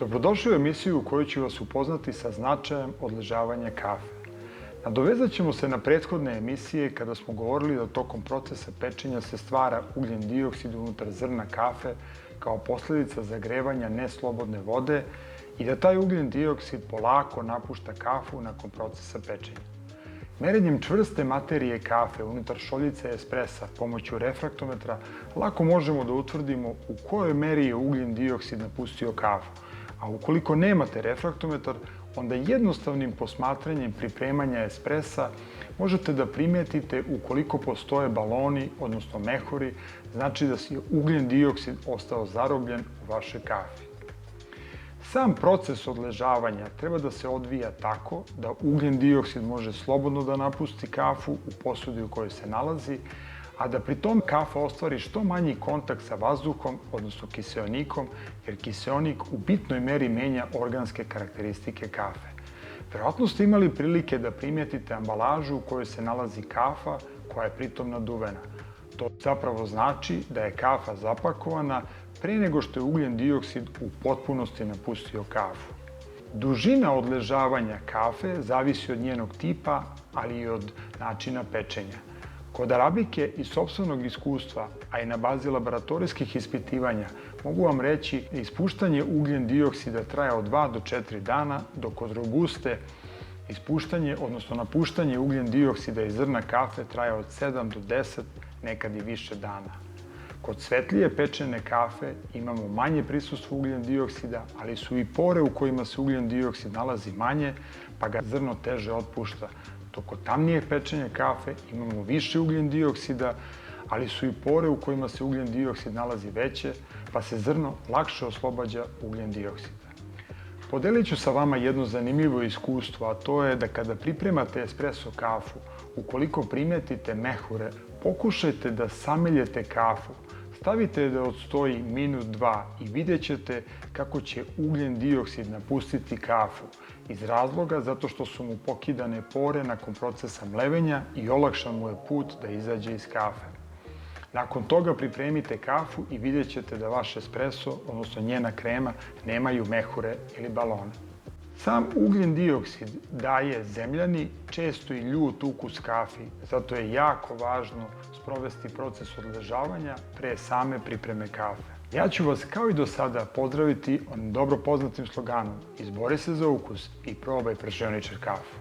Dobrodošli u emisiju u kojoj ću vas upoznati sa značajem odležavanja kafe. Nadovezat ćemo se na prethodne emisije kada smo govorili da tokom procesa pečenja se stvara ugljen dioksid unutar zrna kafe kao posledica zagrevanja neslobodne vode i da taj ugljen dioksid polako napušta kafu nakon procesa pečenja. Merenjem čvrste materije kafe unutar šoljice espresa pomoću refraktometra lako možemo da utvrdimo u kojoj meri je ugljen dioksid napustio kafu. A ukoliko nemate refraktometar, onda jednostavnim posmatranjem pripremanja espresa možete da primetite ukoliko postoje baloni, odnosno mehuri, znači da je ugljen dioksid ostao zarobljen u vašoj kafi. Sam proces odležavanja treba da se odvija tako da ugljen dioksid može slobodno da napusti kafu u posudi u kojoj se nalazi, a da pri tom kafa ostvari što manji kontakt sa vazduhom, odnosno kiseonikom, jer kiseonik u bitnoj meri menja organske karakteristike kafe. Verovatno ste imali prilike da primetite ambalažu u kojoj se nalazi kafa koja je pritom naduvena. To zapravo znači da je kafa zapakovana pre nego što je ugljen dioksid u potpunosti napustio kafu. Dužina odležavanja kafe zavisi od njenog tipa, ali i od načina pečenja. Kod arabike iz sopstvenog iskustva, a i na bazi laboratorijskih ispitivanja, mogu vam reći da ispuštanje ugljen dioksida traje od 2 do 4 dana, dok kod robuste ispuštanje, odnosno napuštanje ugljen dioksida iz zrna kafe traje od 7 do 10, nekad i više dana. Kod svetlije pečene kafe imamo manje prisustvo ugljen dioksida, ali su i pore u kojima se ugljen dioksid nalazi manje, pa ga zrno teže otpušta. Dok kod tamnijeg pečenja kafe imamo više ugljen dioksida, ali su i pore u kojima se ugljen dioksid nalazi veće, pa se zrno lakše oslobađa ugljen dioksida. Podelit ću sa vama jedno zanimljivo iskustvo, a to je da kada pripremate espresso kafu, ukoliko primetite mehure, pokušajte da sameljete kafu. Stavite da odstoji minut, dva i vidjet ćete kako će ugljen dioksid napustiti kafu iz razloga zato što su mu pokidane pore nakon procesa mlevenja i olakšan mu je put da izađe iz kafe. Nakon toga pripremite kafu i vidjet ćete da vaš espresso, odnosno njena krema, nemaju mehure ili balone. Sam ugljen dioksid daje zemljani, često i ljut ukus kafi, zato je jako važno sprovesti proces odležavanja pre same pripreme kafe. Ja ću vas kao i do sada pozdraviti onim dobro poznatim sloganom: izbori se za ukus i probaj pržioničar kafu.